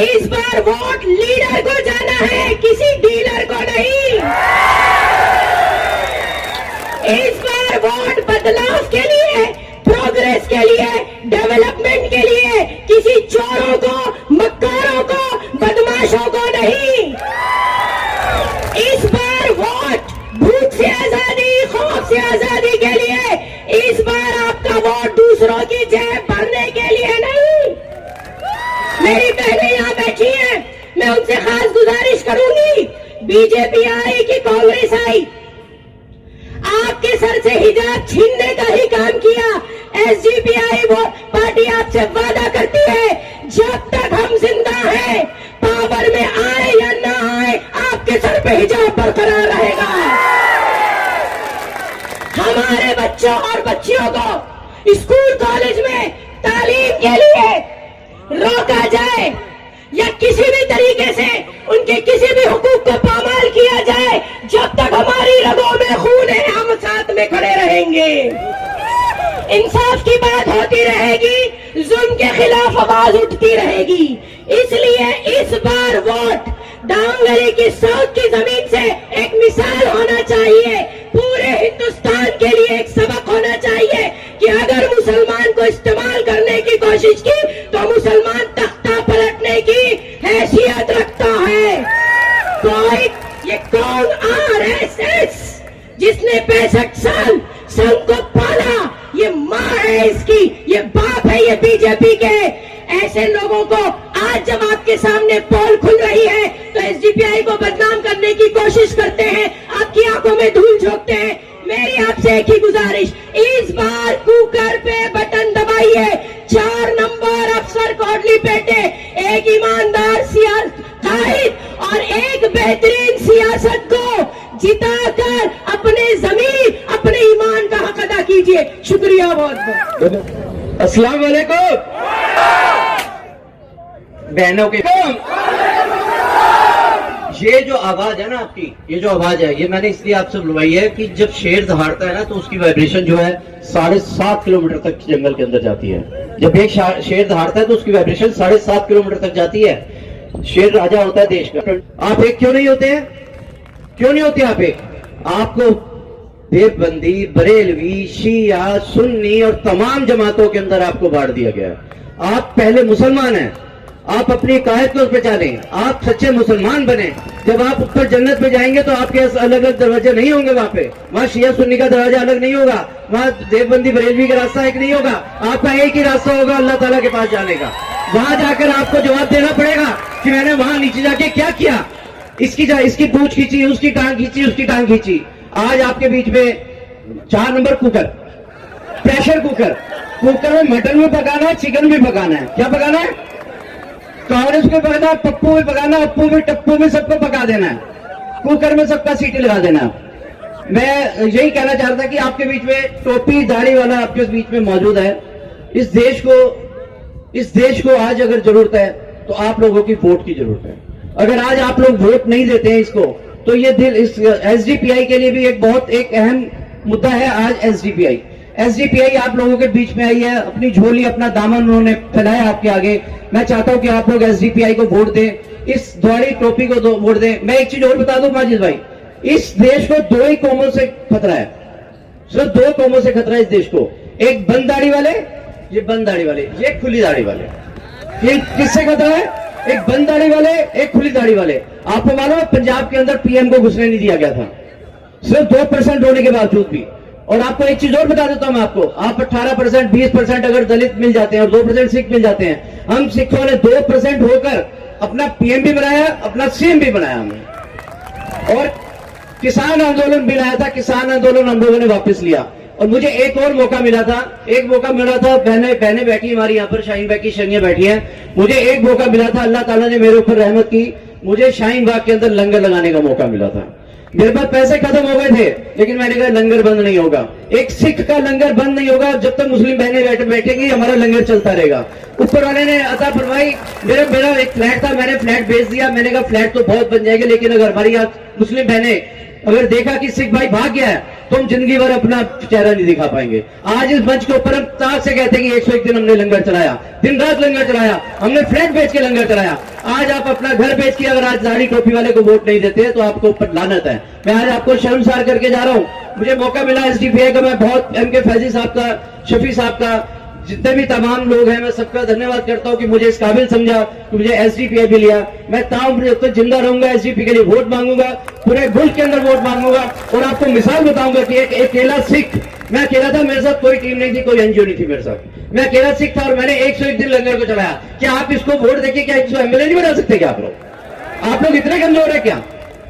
इस बार vote leader को जाना है, किसी डीलर को नहीं। इस बार वोट बदलाव के लिए, प्रोग्रेस के लिए, डेवलपमेंट के लिए, किसी चोरों को, मक्कारों को, बदमाशों को नहीं। इस बार वोट भूख से आजादी, खौफ से आजादी के लिए। इस बार आपका वोट दूसरों की जेब भरने के लिए नहीं। मेरी बहनें यहाँ बैठी हैं, मैं उनसे खास गुजारिश करूंगी। बीजेपी आई कि कांग्रेस आई, आपके सर से हिजाब छीनने का ही काम किया। एसडीपीआई वो पार्टी आपसे वादा करती है, जब तक हम जिंदा हैं, पावर में आए या ना आए, आपके सर पे हिजाब बरकरार रहेगा। हमारे बच्चों और बच्चियों को स्कूल कॉलेज में तालीम के लिए रोका जाए या किसी भी तरीके से उनके किसी भी हुकूक को पामाल किया जाए, जब तक हमारी रगों में खून है, हम साथ में खड़े रहेंगे। इंसाफ की बात होती रहेगी, जुल्म के खिलाफ आवाज उठती रहेगी। इसलिए इस बार वोट डांगरी की साउथ की जमीन से एक मिसाल होना चाहिए, पूरे हिंदुस्तान के लिए एक सबक होना चाहिए कि अगर मुसलमान को इस्तेमाल करने की कोशिश की तो मुसलमान तख्ता पलटने की हैसियत रखता है। कोई ये कौन आरएसएस जिसने 65 साल संघ को पाला, ये माँ है इसकी, ये बाप है ये बीजेपी के। ऐसे लोगों को आज जब आपके सामने पोल खुल रही है तो एसडीपीआई को बदनाम करने की कोशिश करते हैं, आपकी आंखों में धूल झोंकते हैं। मेरी आपसे एक ही गुजारिश, इस बार कुकर पे बटन दबाइए। 4 नंबर अफसर कोटली पेटे, एक ईमानदार कायद और एक बेहतरीन सियासत को जिताकर अपने जमीन, अपने ईमान का हक अदा कीजिए। शुक्रिया बहुत बहुत। अस्सलाम वालेकुम बहनों के। ये जो आवाज है ना आपकी, ये जो आवाज है, ये मैंने इसलिए आपसे बुलवाई है कि जब शेर दहाड़ता है ना तो उसकी वाइब्रेशन जो है 7.5 किलोमीटर तक जंगल के अंदर जाती है। जब एक शेर दहाड़ता है तो उसकी वाइब्रेशन 7.5 किलोमीटर तक जाती है। शेर राजा होता है देश का। आप एक क्यों नहीं होते हैं? क्यों नहीं होते आप एक? आपको देवबंदी, बरेलवी, शिया, सुन्नी और तमाम जमातों के अंदर आपको बांट दिया गया है। आप पहले मुसलमान हैं, आप अपनी कायद को पहचानें, आप सच्चे मुसलमान बने। जब आप ऊपर जन्नत में जाएंगे तो आपके अलग अलग दरवाजे नहीं होंगे। वहां शिया सुन्नी का दरवाजा अलग नहीं होगा, वहां देवबंदी बरेलवी का रास्ता एक नहीं होगा, आपका एक ही रास्ता होगा अल्लाह ताला के पास जाने का। वहां जाकर आपको जवाब देना पड़ेगा कि मैंने वहां नीचे जाके क्या किया। इसकी पूंछ खींची, उसकी टांग खींची, उसकी टांग खींची। आज आपके बीच में 4 number cooker, pressure cooker. Cooker में मटन भी पकाना है, चिकन भी पकाना है। क्या पकाना है? कांग्रेस को पकाना है, पप्पू भी पकाना है, अप्पू भी, टप्पू भी, सबको पका देना है। कुकर में सबका सीटी लगा देना है। मैं यही कहना चाहता कि आपके बीच में टोपी दाढ़ी वाला आपके बीच में मौजूद है। इस देश को आज अगर जरूरत है तो आप लोगों की वोट की जरूरत है। अगर आज आप लोग वोट नहीं देते हैं इसको, तो ये इस एसडीपीआई के लिए भी एक अहम मुद्दा है। आज एसडीपीआई आप लोगों के बीच में आई है, अपनी झोली, अपना दामन उन्होंने फैलाया आपके आगे। मैं चाहता हूं कि आप लोग एसडीपीआई को वोट दें, इस द्वारी टोपी को वोट दें। मैं एक चीज और बता दूं माजिद भाई, इस देश को 2 ही कौमों से खतरा है, सिर्फ 2 कौमों से खतरा है इस देश को। एक बंद दाढ़ी वाले, ये बंद दाढ़ी वाले, ये खुली दाढ़ी वाले। ये किससे खतरा है? एक बंद दाढ़ी वाले, एक खुली दाढ़ी वाले। आपको मालूम है पंजाब के अंदर पीएम को घुसने नहीं दिया गया था, सिर्फ 2% होने के बावजूद भी। और आपको एक चीज और बता देता हूं मैं आपको, आप 18%, 20% अगर दलित मिल जाते हैं और 2% सिख मिल जाते हैं, हम सिखों ने 2% होकर अपना पीएम भी बनाया, अपना सीएम भी बनाया हमने। और किसान आंदोलन भी लाया था, किसान आंदोलन हम लोगों ने वापस लिया। और मुझे एक और मौका मिला था, बहनें बैठी हमारी यहाँ पर, शाहीन बाग की शनिया बैठी हैं। मुझे एक मौका मिला था, अल्लाह ताला ने मेरे ऊपर रहमत की, मुझे शाहीन बाग के अंदर लंगर लगाने का मौका मिला था। मेरे पास पैसे खत्म हो गए थे, लेकिन मैंने कहा लंगर बंद नहीं होगा, एक सिख का लंगर बंद नहीं होगा जब तक मुस्लिम बहनें बैठेंगी, हमारा लंगर चलता रहेगा। ऊपर वाले ने अता फरमाई, मेरा एक फ्लैट था, मैंने फ्लैट बेच दिया। मैंने कहा फ्लैट तो बहुत बन जाएगा, लेकिन अगर हमारी मुस्लिम बहनें अगर देखा कि सिख भाई भाग गया है तो हम जिंदगी भर अपना चेहरा नहीं दिखा पाएंगे। आज इस मंच के ऊपर हम ताक से कहते हैं कि 101 दिन हमने लंगर चलाया, दिन रात लंगर चलाया, हमने फ्लैट बेच के लंगर चलाया। आज आप अपना घर बेच के अगर आज दाढ़ी टोपी वाले को वोट नहीं देते तो आपको ऊपर लानत है। मैं आज आपको शर्मसार करके जा रहा हूं। मुझे मौका मिला एसडीपीआई का, मैं बहुत एमके फैजी साहब का, शफी साहब का, जितने भी तमाम लोग हैं, मैं सबका धन्यवाद करता हूं कि मुझे इस काबिल समझा कि मुझे एसडीपीआई भी लिया। मैं ताउम्र जब तक जिंदा रहूंगा एसडीपी के लिए वोट मांगूंगा, पूरे मुल्क के अंदर वोट मांगूंगा और आपको मिसाल बताऊंगा कि एक अकेला सिख, मैं अकेला था, मेरे साथ कोई टीम नहीं थी, कोई एनजीओ नहीं थी मेरे साथ, मैं अकेला सिख था और मैंने 101 दिन लंगर को चलाया। क्या आप इसको वोट देके क्या 100 एमएलए नहीं बना सकते? क्या आप लोग इतने कमजोर है क्या?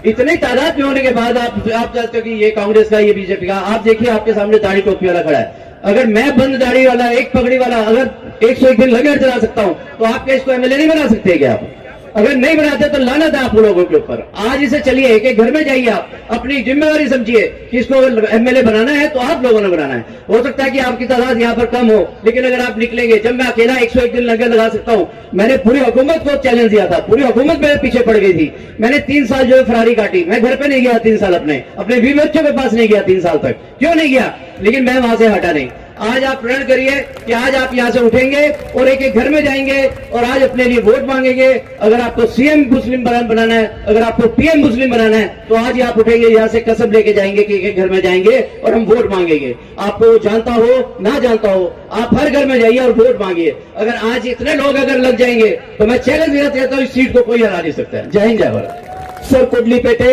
इतने तादाद में होने के बाद आप चाहते हो कि ये कांग्रेस का, ये बीजेपी का? आप देखिए आपके सामने दाढ़ी टोपी वाला खड़ा है। अगर मैं बंद दाढ़ी वाला, एक पगड़ी वाला अगर 101 दिन लंगर चला सकता हूं तो आप क्या इसको एमएलए नहीं बना सकते क्या? आप अगर नहीं बनाते तो लानत है आप लोगों के ऊपर। आज इसे चलिए, एक एक घर में जाइए, आप अपनी जिम्मेवारी समझिए कि इसको अगर एमएलए बनाना है तो आप लोगों ने बनाना है। हो सकता है कि आपकी तादाद यहाँ पर कम हो, लेकिन अगर आप निकलेंगे, जब मैं अकेला 101 दिन लंगर लगा सकता हूँ, मैंने पूरी हुकूमत को चैलेंज दिया था, पूरी हुकूमत मेरे पीछे पड़ गई थी। मैंने 3 साल जो है फरारी काटी, मैं घर पे नहीं गया 3 साल, अपने 20 बच्चों के पास नहीं गया 3 साल तक। क्यों नहीं गया? लेकिन मैं वहां से हटा नहीं। आज आप प्रण करिए कि आज आप यहां से उठेंगे और एक एक घर में जाएंगे और आज अपने लिए वोट मांगेंगे। अगर आपको सीएम मुस्लिम बनाना है, अगर आपको पीएम मुस्लिम बनाना है, तो आज ही आप उठेंगे, यहां से कसम लेके जाएंगे कि एक एक घर में जाएंगे और हम वोट मांगेंगे। आपको जानता हो ना जानता हो, आप हर घर में जाइए और वोट मांगिए। अगर आज इतने लोग अगर लग जाएंगे तो मैं चैलेंज देना चाहता हूं, इस सीट को कोई हरा नहीं सकता है। जय हिंद, जय भारत। ಸರ್ ಕೊಡ್ಲಿಪೇಟೆ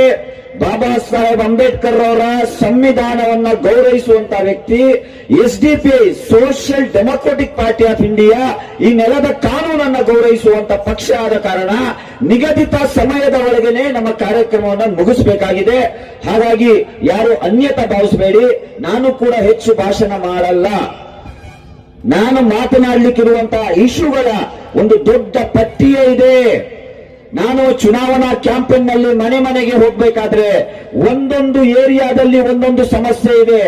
ಬಾಬಾ ಸಾಹೇಬ್ ಅಂಬೇಡ್ಕರ್ ಅವರ ಸಂವಿಧಾನವನ್ನ ಗೌರವಿಸುವಂತ ವ್ಯಕ್ತಿ, SDPI social democratic party of India ಈ ನೆಲದ ಕಾನೂನನ್ನ ಗೌರವಿಸುವಂತ ಪಕ್ಷ ಆದ ಕಾರಣ ನಿಗದಿತ ಸಮಯದ ಒಳಗೇನೆ ನಮ್ಮ ಕಾರ್ಯಕ್ರಮವನ್ನು ಮುಗಿಸಬೇಕಾಗಿದೆ. ಹಾಗಾಗಿ ಯಾರು ಅನ್ಯತಾ ಭಾವಿಸಬೇಡಿ, ನಾನು ಕೂಡ ಹೆಚ್ಚು ಭಾಷಣ ಮಾಡಲ್ಲ. ನಾನು ಮಾತನಾಡಲಿಕ್ಕಿರುವಂತಹ ಇಶ್ಯೂಗಳ ಒಂದು ದೊಡ್ಡ ಪಟ್ಟಿಯೇ ಇದೆ. ನಾನು ಚುನಾವಣಾ ಕ್ಯಾಂಪೇನ್ ನಲ್ಲಿ ಮನೆ ಮನೆಗೆ ಹೋಗ್ಬೇಕಾದ್ರೆ ಒಂದೊಂದು ಏರಿಯಾದಲ್ಲಿ ಒಂದೊಂದು ಸಮಸ್ಯೆ ಇದೆ.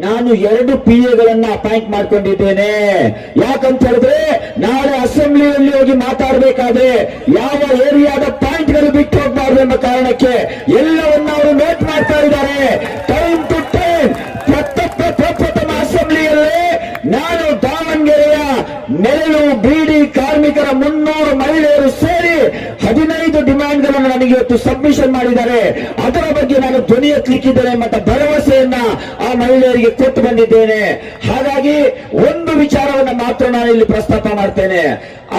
ನಾನು 2 PAಗಳನ್ನ ಅಪಾಯಿಂಟ್ ಮಾಡ್ಕೊಂಡಿದ್ದೇನೆ. ಯಾಕಂತ ಹೇಳಿದ್ರೆ ನಾಳೆ ಅಸೆಂಬ್ಲಿಯಲ್ಲಿ ಹೋಗಿ ಮಾತಾಡಬೇಕಾದ್ರೆ ಯಾವ ಏರಿಯಾದ ಪಾಯಿಂಟ್ಗಳು ಬಿಟ್ಟು ಹೋಗಬಾರ್ದು ಎಂಬ ಕಾರಣಕ್ಕೆ ಎಲ್ಲವನ್ನ ಅವರು ನೋಟ್ ಮಾಡ್ತಾ ಇದ್ದಾರೆ. ಟೈಮ್ ಟು ಟೈಮ್ ಪ್ರಥಮ ಅಸೆಂಬ್ಲಿಯಲ್ಲಿ ನಾನು ದಾವಣಗೆರೆಯ ನೆರಳು ಬೀಡಿ ಕಾರ್ಮಿಕರ 300 ಮಹಿಳೆಯರು ಸೇರಿ 15 ಡಿಮ್ಯಾಂಡ್ಗಳನ್ನು ನನಗೆ ಇವತ್ತು ಸಬ್ಮಿಷನ್ ಮಾಡಿದ್ದಾರೆ. ಅದರ ಬಗ್ಗೆ ನಾನು ಧ್ವನಿ ಎತ್ತಲಿಕ್ಕಿದ್ದೇನೆ ಮತ್ತು ಭರವಸೆಯನ್ನ ಆ ಮಹಿಳೆಯರಿಗೆ ಕೊಟ್ಟು ಬಂದಿದ್ದೇನೆ. ಹಾಗಾಗಿ ಒಂದು ವಿಚಾರವನ್ನು ಮಾತ್ರ ನಾನು ಇಲ್ಲಿ ಪ್ರಸ್ತಾಪ ಮಾಡ್ತೇನೆ.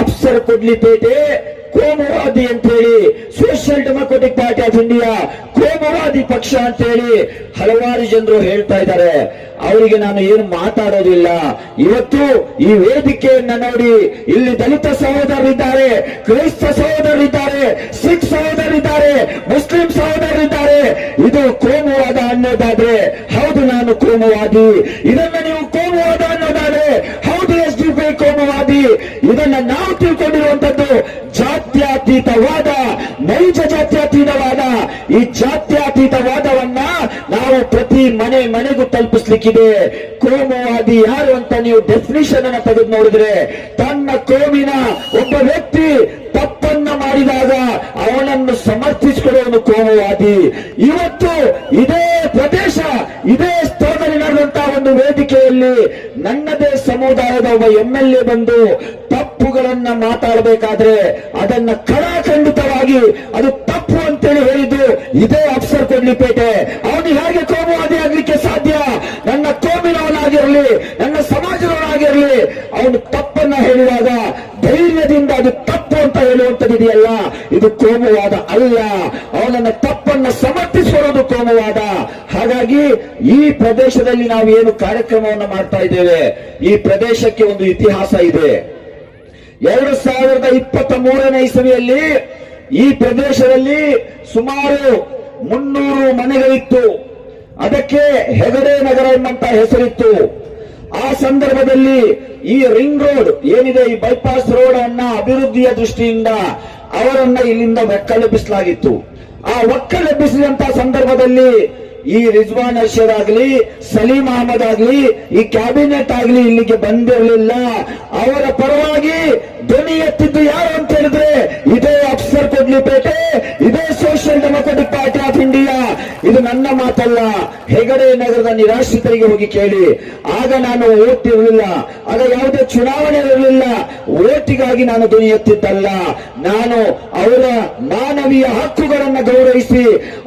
ಅಫ್ಸರ್ ಕೊಡ್ಲಿಪೇಟೆ ಕೋಮುವಾದಿ ಅಂತ ಹೇಳಿ social democratic party of India ಕೋಮುವಾದಿ ಪಕ್ಷ ಅಂತ ಹೇಳಿ ಹಲವಾರು ಜನರು ಹೇಳ್ತಾ ಇದ್ದಾರೆ. ಅವರಿಗೆ ನಾನು ಏನು ಮಾತಾಡೋದಿಲ್ಲ. ಇವತ್ತು ಈ ವೇದಿಕೆಯನ್ನ ನೋಡಿ, ಇಲ್ಲಿ ದಲಿತ ಸಹೋದರರಿದ್ದಾರೆ, ಕ್ರೈಸ್ತ ಸಹೋದರರಿದ್ದಾರೆ, ಸಿಖ್ ಸಹೋದರರಿದ್ದಾರೆ, ಮುಸ್ಲಿಂ ಸಹೋದರರಿದ್ದಾರೆ. ಇದು ಕೋಮುವಾದ ಅನ್ನೋದಾದ್ರೆ ಹೌದು, ನಾನು ಕೋಮುವಾದಿ. ಇದನ್ನ ನೀವು ಕೋಮುವಾದ ಅನ್ನೋದಾದ್ರೆ ಹೌದು, ಎಸ್ಡಿಪಿಐ ಕೋಮುವಾದಿ. ಇದನ್ನ ನಾವು ತಿಳ್ಕೊಂಡಿರುವಂತದ್ದು ಜಾತ್ಯತೀತವಾದ, ನೈಜ ಜಾತ್ಯತೀತವಾದ. ಈ ಜಾತ್ಯತೀತವಾದವನ್ನ ನಾವು ಪ್ರತಿ ಮನೆಗೂ ತಲುಪಿಸ್ಲಿಕ್ಕಿದೆ. ಕೋಮುವಾದಿ ಯಾರು ಅಂತ ನೀವು ಡೆಫಿನಿಷನ್ ಅನ್ನ ತೆಗೆದು ನೋಡಿದ್ರೆ, ತನ್ನ ಕೋಮಿನ ಒಬ್ಬ ವ್ಯಕ್ತಿ ತಪ್ಪನ್ನ ಮಾಡಿದಾಗ ಅವನನ್ನು ಸಮರ್ಥಿಸಿಕೊಳ್ಳುವನು ಕೋಮುವಾದಿ. ಇವತ್ತು ಇದೇ ಪ್ರದೇಶ, ಇದೇ ಸ್ಥಳದಲ್ಲಿ ನಡೆದಂತಹ ಒಂದು ವೇದಿಕೆಯಲ್ಲಿ ನನ್ನದೇ ಸಮುದಾಯದ ಒಬ್ಬ MLA ಬಂದು ತಪ್ಪುಗಳನ್ನ ಮಾತಾಡಬೇಕಾದ್ರೆ ಅದನ್ನ ಖಡಾಖಂಡಿತವಾಗಿ ಅದು ತಪ್ಪು ಅಂತೇಳಿ ಹೇಳಿದ್ದು ಇದೇ ಅಫ್ಸರ್ ಕೊಡ್ಲಿಪೇಟೆ. ಅವನು ಹೇಗೆ ಕೋಮುವಾದಿ ಆಗ್ಲಿಕ್ಕೆ ಸಾಧ್ಯ? ನನ್ನ ಕೋಮಿನವನಾಗಿರಲಿ, ನನ್ನ ಸಮಾಜದವನಾಗಿರಲಿ, ಅವನು ತಪ್ಪನ್ನ ಹೇಳಿದಾಗ ಧೈರ್ಯದಿಂದ ಅದು ತಪ್ಪು ಅಂತ ಹೇಳುವಂತದ್ದಿದೆಯಲ್ಲ, ಇದು ಕೋಮುವಾದ ಅಲ್ಲ. ಅವನನ್ನ ತಪ್ಪನ್ನ ಸಮರ್ಥಿಸಿಕೊಳ್ಳೋದು ಕೋಮುವಾದ. ಹಾಗಾಗಿ ಈ ಪ್ರದೇಶದಲ್ಲಿ ನಾವು ಏನು ಕಾರ್ಯಕ್ರಮವನ್ನು ಮಾಡ್ತಾ ಇದ್ದೇವೆ, ಈ ಪ್ರದೇಶಕ್ಕೆ ಒಂದು ಇತಿಹಾಸ ಇದೆ. 2023ನೇ ಇಸವಿಯಲ್ಲಿ ಈ ಪ್ರದೇಶದಲ್ಲಿ ಸುಮಾರು 300 ಮನೆಗಳಿತ್ತು. ಅದಕ್ಕೆ ಹೆಗಡೆ ನಗರ ಎಂಬಂತ ಹೆಸರಿತ್ತು. ಆ ಸಂದರ್ಭದಲ್ಲಿ ಈ ರಿಂಗ್ ರೋಡ್ ಏನಿದೆ, ಈ ಬೈಪಾಸ್ ರೋಡ್ ಅನ್ನ ಅಭಿವೃದ್ಧಿಯ ದೃಷ್ಟಿಯಿಂದ ಅವರನ್ನ ಇಲ್ಲಿಂದ ಒಕ್ಕಲೆಬ್ಬಿಸಲಾಗಿತ್ತು. ಆ ಒಕ್ಕಲೆಬ್ಬಿಸಿದಂತಹ ಸಂದರ್ಭದಲ್ಲಿ ಈ ರಿಜ್ವಾನ್ ಅರ್ಷದ್ ಆಗ್ಲಿ, ಸಲೀಂ ಅಹಮದ್ ಆಗ್ಲಿ, ಈ ಕ್ಯಾಬಿನೆಟ್ ಆಗ್ಲಿ ಇಲ್ಲಿಗೆ ಬಂದಿರಲಿಲ್ಲ. ಅವರ ಪರವಾಗಿ ಧ್ವನಿ ಎತ್ತಿದ್ದು ಯಾರು ಅಂತ ಹೇಳಿದ್ರೆ ಇದೇ ಅಫ್ಸರ್ ಕೊಡ್ಲಿಪೇಟೆ, ಇದೇ social democratic party of India. ಇದು ನನ್ನ ಮಾತಲ್ಲ, ಹೆಗಡೆ ನಗರದ ನಿರಾಶ್ರಿತರಿಗೆ ಹೋಗಿ ಕೇಳಿ. ಆಗ ನಾನು ಓಟ್ ಇರಲಿಲ್ಲ, ಆಗ ಯಾವುದೇ ಚುನಾವಣೆ ಇರಲಿಲ್ಲ, ಓಟಿಗಾಗಿ ನಾನು ಧ್ವನಿ ಎತ್ತಿದ್ದಲ್ಲ. ನಾನು ಅವರ ಮಾನವೀಯ ಹಕ್ಕುಗಳನ್ನು ಗೌರವಿಸಿ,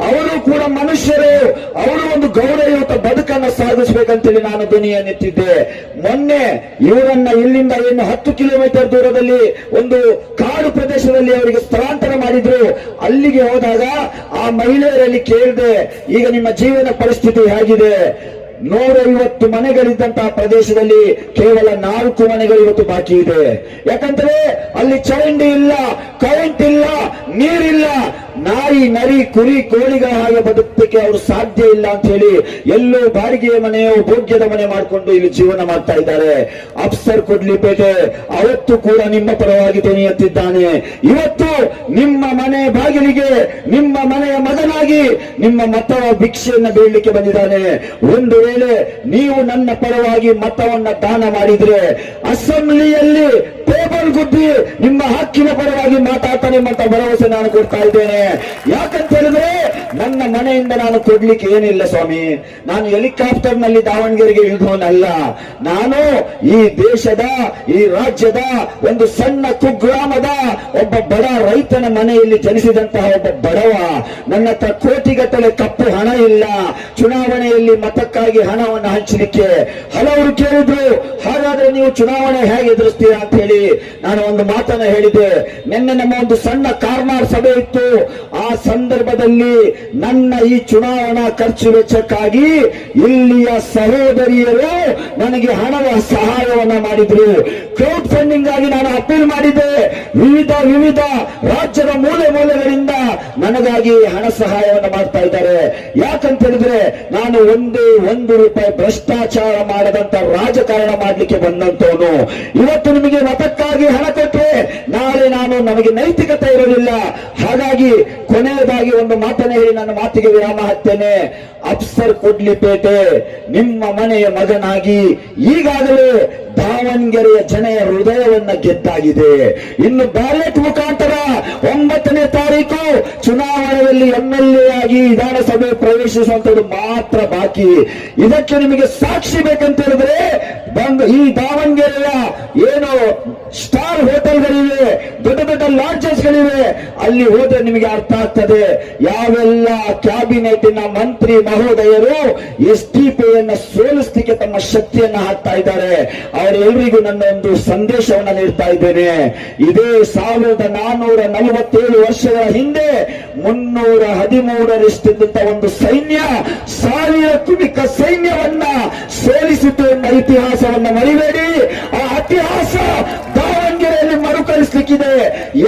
ಅವರು ಕೂಡ ಮನುಷ್ಯರು, ಅವರು ಒಂದು ಗೌರವಯುತ ಬದುಕನ್ನು ಸಾಗಿಸಬೇಕಂತೇಳಿ ನಾನು ಧ್ವನಿಯನ್ನೆತ್ತಿದ್ದೆ. ಮೊನ್ನೆ ಇವರನ್ನ ಇಲ್ಲಿಂದ ಏನು 10 ಕಿಲೋಮೀಟರ್ ದೂರದಲ್ಲಿ ಒಂದು ಕಾಡು ಪ್ರದೇಶದಲ್ಲಿ ಅವರಿಗೆ ಸ್ಥಳಾಂತರ ಮಾಡಿದ್ರು. ಅಲ್ಲಿಗೆ ಹೋದಾಗ ಆ ಮಹಿಳೆಯರಲ್ಲಿ ಕೇಳಿದೆ, ಈಗ ನಿಮ್ಮ ಜೀವನ ಪರಿಸ್ಥಿತಿ ಹೇಗಿದೆ? 150 ಮನೆಗಳಿದ್ದಂತಹ ಪ್ರದೇಶದಲ್ಲಿ ಕೇವಲ 4 ಮನೆಗಳು ಇವತ್ತು ಬಾಕಿ ಇದೆ. ಯಾಕಂದ್ರೆ ಅಲ್ಲಿ ಚರಂಡಿ ಇಲ್ಲ, ಕರೆಂಟ್ ಇಲ್ಲ, ನೀರಿಲ್ಲ. ನಾಯಿ ನರಿ ಕುರಿ ಕೋಳಿಗಳ ಹಾಗೆ ಬದುಕಕ್ಕೆ ಅವರು ಸಾಧ್ಯ ಇಲ್ಲ ಅಂತ ಹೇಳಿ ಎಲ್ಲೋ ಬಾಡಿಗೆಯ ಮನೆಯೋ ಭೋಗ್ಯದ ಮನೆ ಮಾಡಿಕೊಂಡು ಇಲ್ಲಿ ಜೀವನ ಮಾಡ್ತಾ ಇದ್ದಾರೆ. ಅಫ್ಸರ್ ಕೊಡ್ಲಿಪೇಟೆ ಅವತ್ತು ಕೂಡ ನಿಮ್ಮ ಪರವಾಗಿ ಧ್ವನಿ ಎತ್ತಿದ್ದಾನೆ. ಇವತ್ತು ನಿಮ್ಮ ಮನೆ ಬಾಗಿಲಿಗೆ ನಿಮ್ಮ ಮನೆಯ ಮಗನಾಗಿ ನಿಮ್ಮ ಮತ ಭಿಕ್ಷೆಯನ್ನ ಬೇಡಲಿಕ್ಕೆ ಬಂದಿದ್ದಾನೆ. ಒಂದು ವೇಳೆ ನೀವು ನನ್ನ ಪರವಾಗಿ ಮತವನ್ನ ದಾನ ಮಾಡಿದ್ರೆ ಅಸೆಂಬ್ಲಿಯಲ್ಲಿ ಟೇಬಲ್ ಗುದ್ದಿ ನಿಮ್ಮ ಹಕ್ಕಿನ ಪರವಾಗಿ ಮಾತಾಡ್ತಾನೆ ಅಂತ ಭರವಸೆ ನಾನು ಕೊಡ್ತಾ ಇದ್ದೇನೆ. ಯಾಕಂತ ಹೇಳಿದ್ರೆ ನನ್ನ ಮನೆಯಿಂದ ನಾನು ಕೊಡ್ಲಿಕ್ಕೆ ಏನಿಲ್ಲ ಸ್ವಾಮಿ. ನಾನು ಹೆಲಿಕಾಪ್ಟರ್ ನಲ್ಲಿ ದಾವಣಗೆರೆಗೆ ಇಳಿದವನಲ್ಲ. ನಾನು ಈ ದೇಶದ, ಈ ರಾಜ್ಯದ ಒಂದು ಸಣ್ಣ ಕುಗ್ರಾಮದ ಒಬ್ಬ ಬಡ ರೈತನ ಮನೆಯಲ್ಲಿ ಜನಿಸಿದಂತಹ ಒಬ್ಬ ಬಡವ. ನನ್ನ ಹತ್ರ ಕೋಟಿಗಟ್ಟಲೆ ಕಪ್ಪು ಹಣ ಇಲ್ಲ. ಚುನಾವಣೆಯಲ್ಲಿ ಮತಕ್ಕಾಗಿ ಹಣವನ್ನು ಹಂಚಲಿಕ್ಕೆ ಹಲವರು ಕೇಳಿದ್ರು, ಹಾಗಾದ್ರೆ ನೀವು ಚುನಾವಣೆ ಹೇಗೆ ಎದುರಿಸ್ತೀರಾ ಅಂತ ಹೇಳಿ ನಾನು ಒಂದು ಮಾತನ್ನ ಹೇಳಿದೆ. ನಿನ್ನೆ ನಮ್ಮ ಒಂದು ಸಣ್ಣ ಕಾರ್ನಾರ್ ಸಭೆ ಇತ್ತು. ಆ ಸಂದರ್ಭದಲ್ಲಿ ನನ್ನ ಈ ಚುನಾವಣಾ ಖರ್ಚು ವೆಚ್ಚಕ್ಕಾಗಿ ಇಲ್ಲಿಯ ಸಹೋದರಿಯರು ನನಗೆ ಹಣದ ಸಹಾಯವನ್ನ ಮಾಡಿದ್ರು. ಕ್ರೌಡ್ ಫಂಡಿಂಗ್ ಆಗಿ ನಾನು ಅಪೀಲ್ ಮಾಡಿದ್ದೆ. ವಿವಿಧ ರಾಜ್ಯದ ಮೂಲೆ ಮೂಲೆಗಳಿಂದ ನನಗಾಗಿ ಹಣ ಸಹಾಯವನ್ನು ಮಾಡ್ತಾ ಇದ್ದಾರೆ. ಯಾಕಂತ ಹೇಳಿದ್ರೆ ನಾನು ಒಂದೇ 1 ರೂಪಾಯಿ ಭ್ರಷ್ಟಾಚಾರ ಮಾಡದಂತ ರಾಜಕಾರಣ ಮಾಡ್ಲಿಕ್ಕೆ ಬಂದಂತವನು. ಇವತ್ತು ನಿಮಗೆ ಮತಕ್ಕಾಗಿ ಹಣ ಕೊಟ್ಟರೆ ನಾಳೆ ನಮಗೆ ನೈತಿಕತೆ ಇರಲಿಲ್ಲ. ಹಾಗಾಗಿ ಕೊನೆಯದಾಗಿ ಒಂದು ಮಾತನ್ನ ಹೇಳಿ ನನ್ನ ಮಾತಿಗೆ ವಿರಾಮ ಹಾಕ್ತೇನೆ. ಅಫ್ಸರ್ ಕೊಡ್ಲಿಪೇಟೆ ನಿಮ್ಮ ಮನೆಯ ಮಗನಾಗಿ ಈಗಾಗಲೇ ದಾವಣಗೆರೆಯ ಜನರ ಹೃದಯವನ್ನ ಗೆದ್ದಾಗಿದೆ. ಇನ್ನು ಬ್ಯಾಲೆಟ್ ಮುಖಾಂತರ 9ನೇ ತಾರೀಕು ಚುನಾವಣೆಯಲ್ಲಿ MLA ಆಗಿ ವಿಧಾನಸಭೆ ಪ್ರವೇಶಿಸುವಂತದ್ದು ಮಾತ್ರ ಬಾಕಿ. ಇದಕ್ಕೆ ನಿಮಗೆ ಸಾಕ್ಷಿ ಬೇಕಂತ ಹೇಳಿದ್ರೆ ಈ ದಾವಣಗೆರೆಯ ಏನು ಸ್ಟಾರ್ ಹೋಟೆಲ್ಗಳಿವೆ, ದೊಡ್ಡ ದೊಡ್ಡ ಲಾಡ್ಜಸ್ಗಳಿವೆ, ಅಲ್ಲಿ ಹೋದ್ರೆ ನಿಮಗೆ ಅರ್ಥ ಆಗ್ತದೆ ಯಾವೆಲ್ಲ ಕ್ಯಾಬಿನೆಟ್ನ ಮಂತ್ರಿ ಮಹೋದಯರು SDPಯನ್ನು ಸೋಲಿಸಲಿಕ್ಕೆ ತಮ್ಮ ಶಕ್ತಿಯನ್ನ ಹಾಕ್ತಾ ಇದ್ದಾರೆ. ಅವರೆಲ್ಲರಿಗೂ ನನ್ನ ಒಂದು ಸಂದೇಶವನ್ನ ನೀಡ್ತಾ ಇದ್ದೇನೆ. ಇದೇ 1447 ವರ್ಷಗಳ ಹಿಂದೆ 313ರಷ್ಟಿದ್ದಂತ ಒಂದು ಸೈನ್ಯ 1000ಕ್ಕೂ ಮಿಕ್ಕ ಸೈನ್ಯವನ್ನ ಸೋಲಿಸಿತು ಎಂಬ ಇತಿಹಾಸವನ್ನ ಮರಿಬೇಡಿ. ಆ ಇತಿಹಾಸ ದಾವಣಗೆರೆಯಲ್ಲಿ ಮರುಕಳಿಸಲಿಕ್ಕಿದೆ.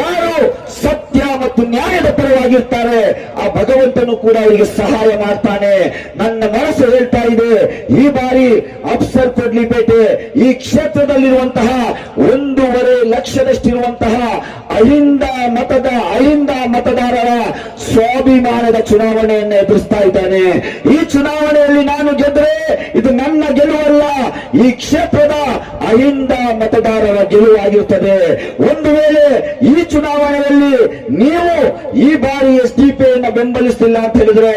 ಯಾರು ಸತ್ಯ ಮತ್ತು ನ್ಯಾಯದ ಪರವಾಗಿರ್ತಾರೆ ಆ ಭಗವಂತನು ಕೂಡ ಅವರಿಗೆ ಸಹಾಯ ಮಾಡ್ತಾನೆ. ನನ್ನ ಮನಸ್ಸು ಹೇಳ್ತಾ ಇದೆ, ಈ ಬಾರಿ ಅಫ್ಸರ್ ಕೊಡ್ಲಿಪೇಟೆ ಈ ಕ್ಷೇತ್ರದಲ್ಲಿರುವಂತಹ 1.5 ಲಕ್ಷದಷ್ಟಿರುವಂತಹ ಅಹಿಂದ ಮತದಾರರ ಸ್ವಾಭಿಮಾನದ ಚುನಾವಣೆಯನ್ನು ಎದುರಿಸ್ತಾ ಇದ್ದಾನೆ. ಈ ಚುನಾವಣೆಯಲ್ಲಿ ನಾನು ಗೆದ್ರೆ ಇದು ನನ್ನ ಗೆಲುವಲ್ಲ, ಈ ಕ್ಷೇತ್ರದ ಅಹಿಂದ ಮತದಾರರ ಗೆಲುವಾಗಿರುತ್ತದೆ. ಒಂದು ವೇಳೆ ಈ ಚುನಾವಣೆಯಲ್ಲಿ ನೀವು ಈ ಬಾರಿ SDPಯನ್ನು ಬೆಂಬಲಿಸಲಿಲ್ಲ ಅಂತ ಹೇಳಿದ್ರೆ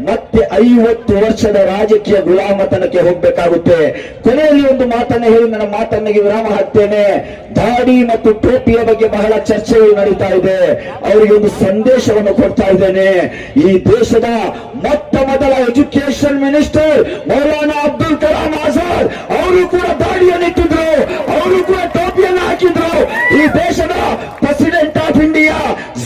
ಮತ್ತೆ 50 ವರ್ಷದ ರಾಜಕೀಯ ಗುಲಾಮತನಕ್ಕೆ ಹೋಗಬೇಕಾಗುತ್ತೆ. ಕೊನೆಯಲ್ಲಿ ಒಂದು ಮಾತನ್ನ ಹೇಳಿ ನನ್ನ ಮಾತನ್ನಿಗೆ ವಿರಾಮ ಹಾಕ್ತೇನೆ. ದಾಡಿ ಮತ್ತು ಟೋಪಿಯ ಬಗ್ಗೆ ಬಹಳ ಚರ್ಚೆಗಳು ನಡೀತಾ ಇದೆ. ಅವರಿಗೆ ಒಂದು ಸಂದೇಶವನ್ನು ಕೊಡ್ತಾ ಇದ್ದೇನೆ. ಈ ದೇಶದ ಮೊಟ್ಟ ಮೊದಲ ಎಜುಕೇಶನ್ ಮಿನಿಸ್ಟರ್ ಮೌಲಾನಾ ಅಬ್ದುಲ್ ಕಲಾಂ ಆಜಾದ್ ಅವರು ಕೂಡ ದಾಡಿಯನ್ನಿಟ್ಟಿದ್ರು, ಅವರು ಕೂಡ ಟೋಪಿಯನ್ನು ಹಾಕಿದ್ರು. ಈ ದೇಶದ president of India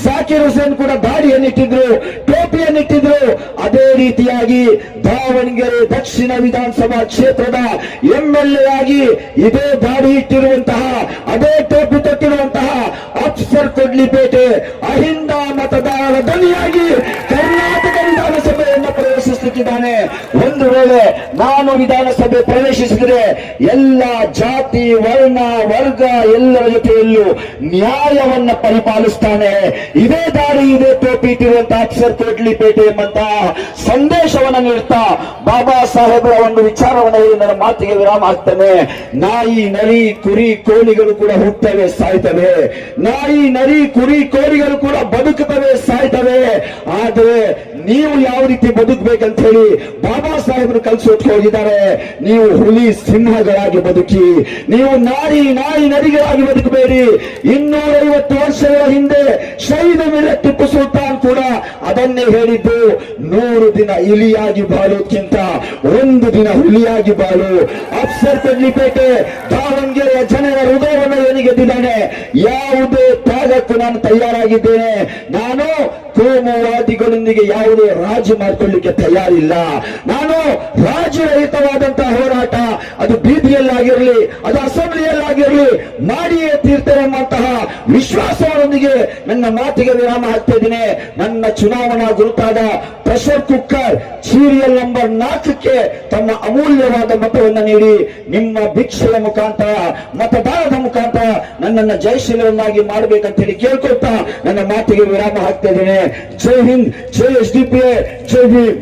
Zakir Hussain ಕೂಡ ದಾಡಿಯನ್ನಿಟ್ಟಿದ್ರು, ಟೋಪಿಯನ್ನಿಟ್ಟಿದ್ರು. ಅದೇ ರೀತಿಯಾಗಿ ದಾವಣಗೆರೆ ದಕ್ಷಿಣ ವಿಧಾನಸಭಾ ಕ್ಷೇತ್ರದ MLA ಆಗಿ ಇದೇ ದಾಡಿ ಇಟ್ಟಿರುವಂತಹ, ಅದೇ ಟೋಪಿ ತೊಟ್ಟಿರುವಂತಹ ಅಫ್ಸರ್ ಕೊಡ್ಲಿಪೇಟೆ ಅಹಿಂದ ಮತದಾರರ ಧ್ವನಿಯಾಗಿ ಕರ್ನಾಟಕ ವಿಧಾನಸಭೆಯನ್ನು ಪ್ರವೇಶಿಸುತ್ತಿದ್ದಾನೆ. ಒಂದು ವೇಳೆ ನಾನು ವಿಧಾನಸಭೆ ಪ್ರವೇಶಿಸಿದರೆ ಎಲ್ಲ ಜಾತಿ ವರ್ಣ ವರ್ಗ ಎಲ್ಲರ ಜೊತೆಯಲ್ಲೂ ನ್ಯಾಯವನ್ನ ಪರಿಪಾಲಿಸ್ತಾನೆ. ಇದೇ ದಾರಿ ಇದೇ ಟೋಪಿ ಇಟ್ಟಿರುವಂತಹ ಅಫ್ಸರ್ ಕೊಡ್ಲಿಪೇಟೆ ಎಂಬಂತ ಸಂದೇಶವನ್ನು ನೀಡ್ತಾ ಬಾಬಾ ಸಾಹೇಬರ ಒಂದು ವಿಚಾರವನ್ನು ಹೇಳಿ ನನ್ನ ಮಾತಿಗೆ ವಿರಾಮ ಹಾಕ್ತೇನೆ. ನಾಯಿ ನರಿ ಕುರಿ ಕೋಳಿಗಳು ಕೂಡ ಹುಟ್ಟುತ್ತವೆ ಸಾಯ್ತವೆ, ನಾಯಿ ನರಿ ಕುರಿ ಕೋಳಿಗಳು ಕೂಡ ಬದುಕುತ್ತವೆ ಸಾಯ್ತವೆ. ಆದರೆ ನೀವು ಯಾವ ರೀತಿ ಬದುಕಬೇಕಂತ ಹೇಳಿ ಬಾಬಾ ಸಾಹೇಬರು ಕಲಿಸೋಟ್ ಹೋಗಿದ್ದಾರೆ. ನೀವು ಹುಲಿ ಸಿಂಹಗಳಾಗಿ ಬದುಕಿ, ನೀವು ನಾಯಿ ನರಿಗಳಾಗಿ ಬದುಕಬೇಡಿ. 250 ವರ್ಷಗಳ ಹಿಂದೆ ಶಹೀದ್ ಮಿರ್ ಟಿಪ್ಪು ಸುಲ್ತಾನ್ ಕೂಡ ಅದನ್ನೇ ಹೇಳಿದ್ದು, 100 ದಿನ ಇಲಿಯಾಗಿ ಬಾಳೋದ್ಕಿಂತ 1 ದಿನ ಹುಲಿಯಾಗಿ ಬಾಳು. ಅಫ್ಸರ್ ಕೊಡ್ಲಿಪೇಟೆ ದಾವಣಗೆರೆಯ ಜನರ ಹೃದಯವನ್ನು ಏನು ಗೆದ್ದಿದ್ದಾನೆ. ಯಾವುದೇ ತ್ಯಾಗಕ್ಕೂ ನಾನು ತಯಾರಾಗಿದ್ದೇನೆ. ನಾನು ಕೋಮುವಾದಿಗಳೊಂದಿಗೆ ಯಾವುದೇ ರಾಜಿ ಮಾಡಿಕೊಳ್ಳಿಕ್ಕೆ ತಯಾರಿಲ್ಲ. ನಾನು ರಾಜ್ಯರಹಿತವಾದಂತಹ ಹೋರಾಟ, ಅದು ಬೀದಿಯಲ್ಲಾಗಿರಲಿ, ಅದು ಅಸೆಂಬ್ಲಿಯಲ್ಲಾಗಿರಲಿ ಮಾಡಿಯೇ ತೀರ್ತೇನೆ ಎಂಬಂತಹ ವಿಶ್ವಾಸದೊಂದಿಗೆ ನನ್ನ ಮಾತಿಗೆ ವಿರಾಮ ಹಾಕ್ತಾ ಇದ್ದೀನಿ. ನನ್ನ ಚುನಾವಣಾ ಗುರುತಾದ ಪ್ರೆಷರ್ ಕುಕ್ಕರ್ ಸೀರಿಯಲ್ ನಂಬರ್ 4ಕ್ಕೆ ತಮ್ಮ ಅಮೂಲ್ಯವಾದ ಮತವನ್ನು ನೀಡಿ, ನಿಮ್ಮ ಭಿಕ್ಷೆಯ ಮುಖಾಂತರ, ಮತದಾನದ ಮುಖಾಂತರ ನನ್ನನ್ನು ಜಯಶೀಲವನ್ನಾಗಿ ಮಾಡಬೇಕಂತ ಹೇಳಿ ಕೇಳ್ಕೊಳ್ತಾ ನನ್ನ ಮಾತಿಗೆ ವಿರಾಮ ಹಾಕ್ತಾ ಇದ್ದೇನೆ. ಜೈ ಹಿಂದ್, ಜೈ SDPI, ಜೈ ಭೀಮ್.